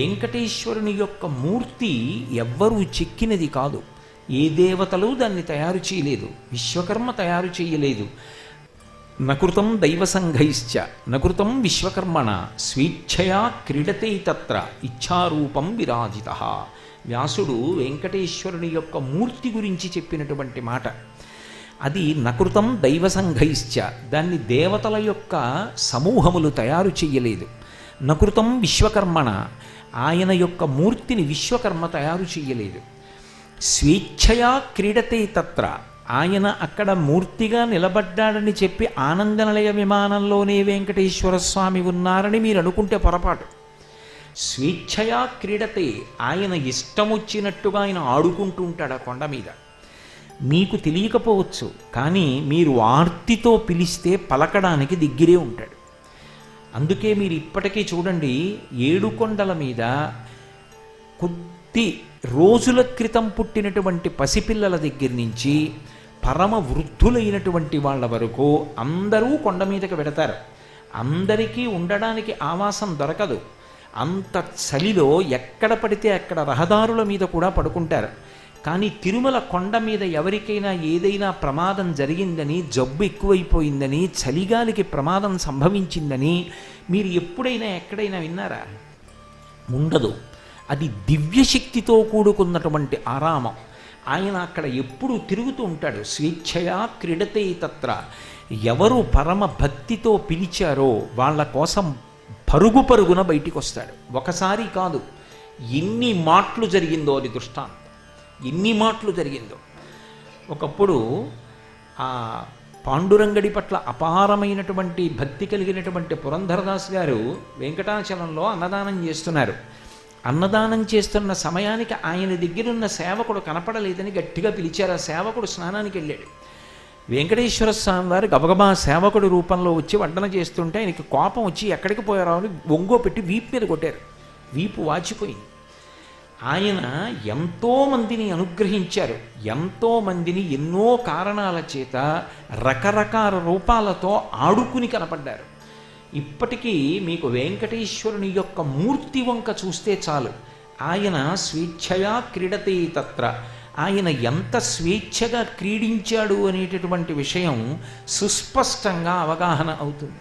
వెంకటేశ్వరుని యొక్క మూర్తి ఎవ్వరూ చెక్కినది కాదు. ఏ దేవతలు దాన్ని తయారు చేయలేదు, విశ్వకర్మ తయారు చేయలేదు. నకృతం దైవసంఘైశ్చ నకృతం విశ్వకర్మణ స్వేచ్ఛయా క్రీడతే తత్ర ఇచ్ఛారూపం విరాజిత. వ్యాసుడు వెంకటేశ్వరుని యొక్క మూర్తి గురించి చెప్పినటువంటి మాట అది. నకృతం దైవసంఘైశ్చ, దాన్ని దేవతల యొక్క సమూహములు తయారు చెయ్యలేదు. నకృతం విశ్వకర్మణ, ఆయన యొక్క మూర్తిని విశ్వకర్మ తయారు చెయ్యలేదు. స్వేచ్ఛయా క్రీడతే తత్ర, ఆయన అక్కడ మూర్తిగా నిలబడ్డాడని చెప్పి ఆనందనిలయ విమానంలోనే వెంకటేశ్వర స్వామి ఉన్నారని మీరు అనుకుంటే పొరపాటు. స్వేచ్ఛయా క్రీడతే, ఆయన ఇష్టమొచ్చినట్టుగా ఆయన ఆడుకుంటూ ఉంటాడు ఆ కొండ మీద. మీకు తెలియకపోవచ్చు, కానీ మీరు ఆర్తితో పిలిస్తే పలకడానికి దగ్గరే ఉంటాడు. అందుకే మీరు ఇప్పటికీ చూడండి, ఏడుకొండల మీద కొద్ది రోజుల క్రితం పుట్టినటువంటి పసిపిల్లల దగ్గర నుంచి పరమ వృద్ధులైనటువంటి వాళ్ళ వరకు అందరూ కొండ మీదకి వెడతారు. అందరికీ ఉండడానికి ఆవాసం దొరకదు. అంత చలిలో ఎక్కడ పడితే అక్కడ రహదారుల మీద కూడా పడుకుంటారు. కానీ తిరుమల కొండ మీద ఎవరికైనా ఏదైనా ప్రమాదం జరిగిందని, జబ్బు ఎక్కువైపోయిందని, చలిగాలికి ప్రమాదం సంభవించిందని మీరు ఎప్పుడైనా ఎక్కడైనా విన్నారా? ఉండదు. అది దివ్యశక్తితో కూడుకున్నటువంటి ఆరామం. ఆయన అక్కడ ఎప్పుడూ తిరుగుతూ ఉంటాడు. స్వేచ్ఛయా క్రీడతే తత్ర, ఎవరు పరమ భక్తితో పిలిచారో వాళ్ళ కోసం పరుగు పరుగున బయటికి వస్తాడు. ఒకసారి కాదు, ఎన్ని మాటలు జరిగిందో అది దృష్టాంతం. ఎన్ని మాటలు జరిగిందో. ఒకప్పుడు ఆ పాండురంగడి పట్ల అపారమైనటువంటి భక్తి కలిగినటువంటి పురంధరదాస్ గారు వెంకటాచలంలో అన్నదానం చేస్తున్నారు. అన్నదానం చేస్తున్న సమయానికి ఆయన దగ్గరున్న సేవకుడు కనపడలేదని గట్టిగా పిలిచారు. ఆ సేవకుడు స్నానానికి వెళ్ళాడు. వెంకటేశ్వర స్వామి వారు గబగబా సేవకుడి రూపంలో వచ్చి వడ్డన చేస్తుంటే ఆయనకి కోపం వచ్చి ఎక్కడికి పోయారో అని ఒంగో పెట్టి వీపు మీద కొట్టారు. వీపు వాచిపోయింది. ఆయన ఎంతోమందిని అనుగ్రహించారు. ఎంతోమందిని ఎన్నో కారణాల చేత రకరకాల రూపాలతో ఆడుకుని కనపడ్డారు. ఇప్పటికీ మీకు వెంకటేశ్వరుని యొక్క మూర్తి వంక చూస్తే చాలు, ఆయన స్వేచ్ఛయా క్రీడతే తత్ర, ఆయన ఎంత స్వేచ్ఛగా క్రీడించాడు అనేటటువంటి విషయం సుస్పష్టంగా అవగాహన అవుతుంది.